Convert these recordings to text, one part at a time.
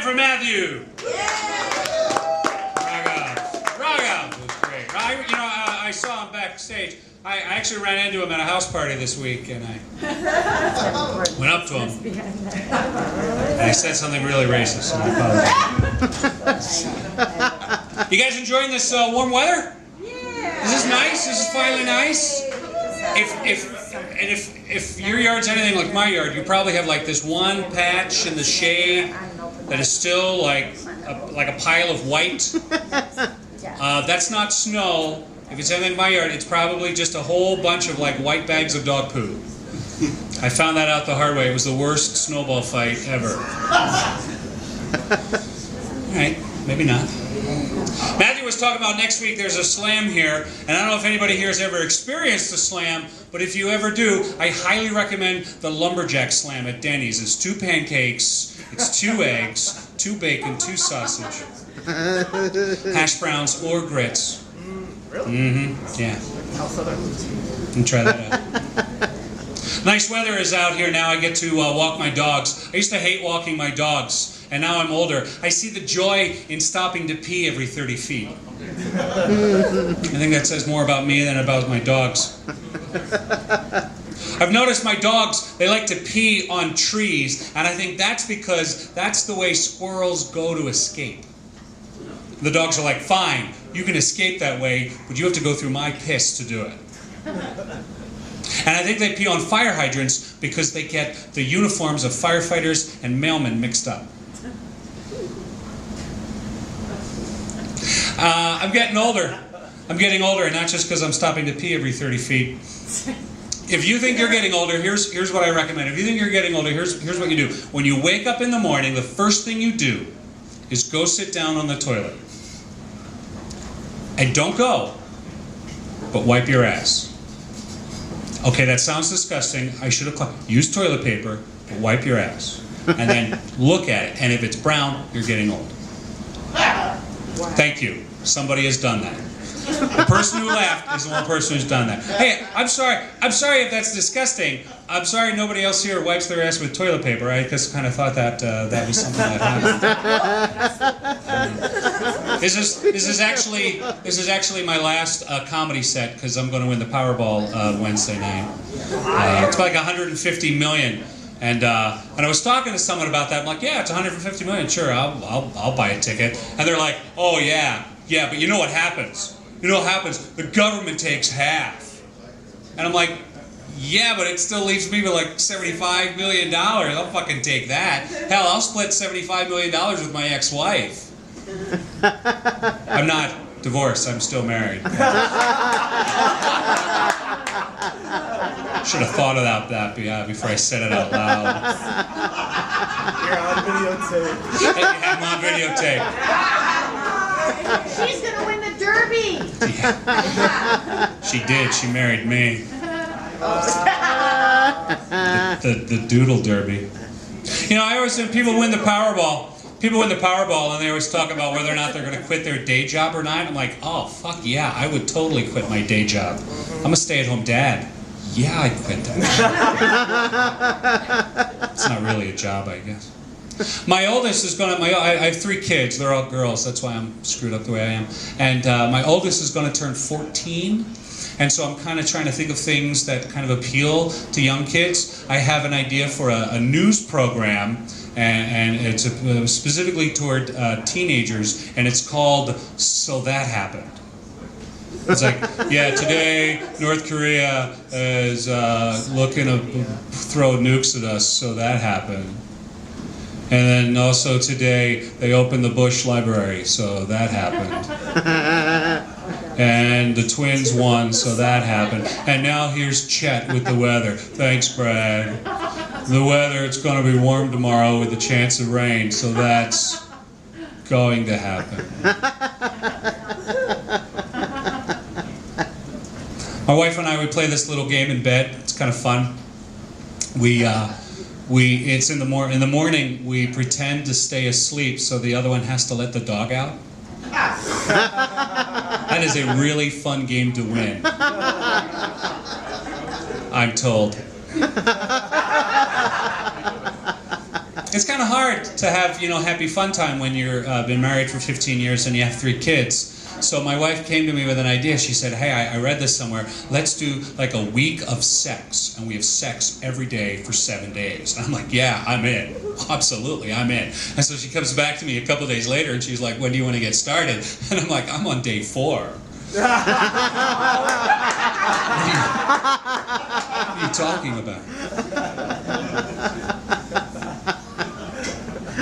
for Matthew. Raga was great. I saw him backstage. I actually ran into him at a house party this week, and I went up to him, and I said something really racist, and I apologize. You guys enjoying this warm weather? Yeah. Is this nice? This is finally nice? If your yard's anything like my yard, you probably have like this one patch in the shade that is still like a pile of white. That's not snow. If it's anything in my yard, it's probably just a whole bunch of like white bags of dog poo. I found that out the hard way. It was the worst snowball fight ever. Alright, maybe not. Matthew was talking about next week there's a slam here, and I don't know if anybody here has ever experienced a slam, but if you ever do, I highly recommend the lumberjack slam at Denny's. It's 2 pancakes, it's 2 eggs, 2 bacon, 2 sausage, hash browns or grits. Really? Mm-hmm. Yeah. And try that out. Nice weather is out here now. I get to walk my dogs. I used to hate walking my dogs, and now I'm older. I see the joy in stopping to pee every 30 feet. I think that says more about me than about my dogs. I've noticed my dogs, they like to pee on trees, and I think that's because that's the way squirrels go to escape. The dogs are like, fine, you can escape that way, but you have to go through my piss to do it. And I think they pee on fire hydrants because they get the uniforms of firefighters and mailmen mixed up. I'm getting older. I'm getting older, and not just because I'm stopping to pee every 30 feet. If you think you're getting older, here's what I recommend. If you think you're getting older, here's what you do. When you wake up in the morning, the first thing you do is go sit down on the toilet. And don't go, but wipe your ass. Okay, that sounds disgusting. I should have used toilet paper, but wipe your ass. And then look at it. And if it's brown, you're getting old. Thank you. Somebody has done that. The person who laughed is the one person who's done that. Hey, I'm sorry if that's disgusting. I'm sorry nobody else here wipes their ass with toilet paper. I just kind of thought that that was something that happened. This is actually my last comedy set because I'm going to win the Powerball Wednesday night. It's like 150 million. And I was talking to someone about that. I'm like, yeah, it's 150 million. Sure, I'll buy a ticket. And they're like, oh yeah, but you know what happens? You know what happens? The government takes half. And I'm like, yeah, but it still leaves me with like $75 million. I'll fucking take that. Hell, I'll split $75 million with my ex-wife. I'm not divorced. I'm still married. Should have thought about that before I said it out loud. You're on videotape. I'm on videotape. She's gonna win the Derby. Yeah. She did. She married me. The Doodle Derby. You know, I always say people win the Powerball. People win the Powerball, and they always talk about whether or not they're going to quit their day job or not. I'm like, oh fuck yeah, I would totally quit my day job. I'm a stay-at-home dad. Yeah, I'd quit that. It's not really a job, I guess. My oldest is going to, I have 3 kids, they're all girls, that's why I'm screwed up the way I am. And my oldest is going to turn 14, and so I'm kind of trying to think of things that kind of appeal to young kids. I have an idea for a news program, and it's specifically toward teenagers, and it's called So That Happened. It's like, yeah, today North Korea is looking to throw nukes at us, so that happened. And then also today they opened the Bush Library, so that happened. And the Twins won, so that happened. And now here's Chet with the weather. Thanks, Brad. The weather, it's going to be warm tomorrow with a chance of rain, so that's going to happen. My wife and I, we play this little game in bed. It's kind of fun. It's in the morning. We pretend to stay asleep, so the other one has to let the dog out. That is a really fun game to win. I'm told. It's kind kind of hard to have, you know, happy fun time when you're been married for 15 years and you have 3 kids. So my wife came to me with an idea. She said, hey, I read this somewhere. Let's do like a week of sex. And we have sex every day for 7 days. And I'm like, yeah, I'm in. Absolutely, I'm in. And so she comes back to me a couple days later and she's like, when do you want to get started? And I'm like, I'm on day 4. What are you talking about?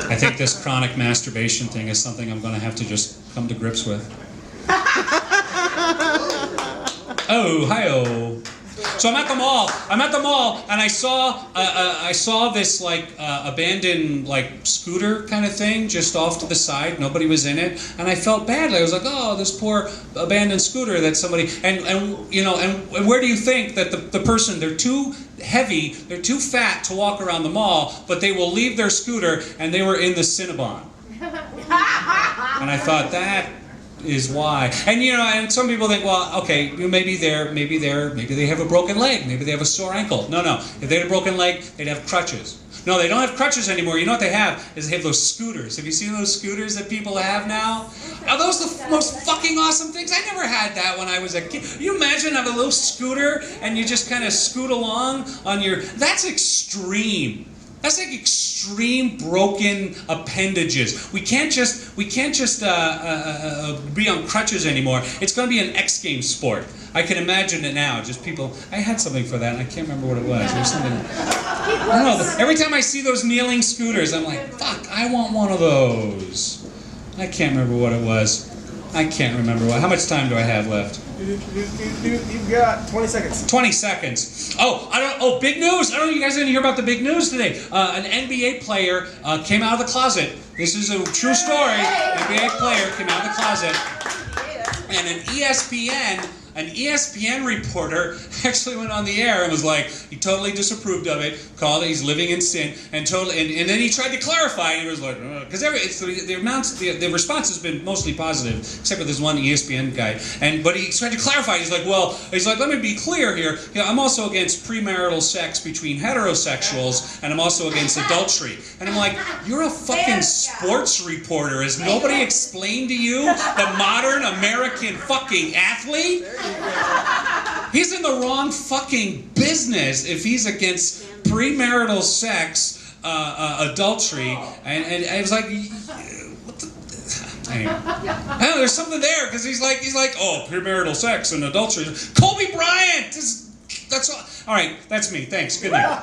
I think this chronic masturbation thing is something I'm going to have to just come to grips with. Oh, hi-oh. So I'm at the mall. And I saw this like abandoned like scooter kind of thing just off to the side. Nobody was in it, and I felt bad. I was like, oh, this poor abandoned scooter that somebody. And you know, and where do you think that the person? They're too heavy, they're too fat to walk around the mall, but they will leave their scooter, and they were in the Cinnabon. And I thought that is why. And you know, and some people think, well, okay, maybe they have a broken leg, maybe they have a sore ankle. No, if they had a broken leg, they'd have crutches. No, they don't have crutches anymore. You know what they have? Is they have those scooters. Have you seen those scooters that people have now? Are those the most fucking awesome things? I never had that when I was a kid. Can you imagine having a little scooter and you just kind of scoot along on your... That's extreme. That's like extreme broken appendages. We can't just be on crutches anymore. It's going to be an X Games sport. I can imagine it now. Just people. I had something for that, and I can't remember what it was. There's something. I don't know. Every time I see those kneeling scooters, I'm like, fuck, I want one of those. I can't remember what it was. I can't remember what. How much time do I have left? You've got 20 seconds. 20 seconds. Oh, big news. I don't know if you guys didn't hear about the big news today. An NBA player came out of the closet. This is a true story. An NBA player came out of the closet. And an ESPN reporter actually went on the air and was like, he totally disapproved of it, called it, he's living in sin, and then he tried to clarify, and he was like, because the response has been mostly positive, except for this one ESPN guy, but he tried to clarify, he's like, let me be clear here, I'm also against premarital sex between heterosexuals, and I'm also against adultery. And I'm like, you're a fucking sports reporter. Has nobody explained to you the modern American fucking athlete? He's in the wrong fucking business if he's against premarital sex, adultery, and I was like, what the? Anyway, I know there's something there because he's like, oh, premarital sex and adultery. Kobe Bryant. That's all. All right, that's me. Thanks. Good night.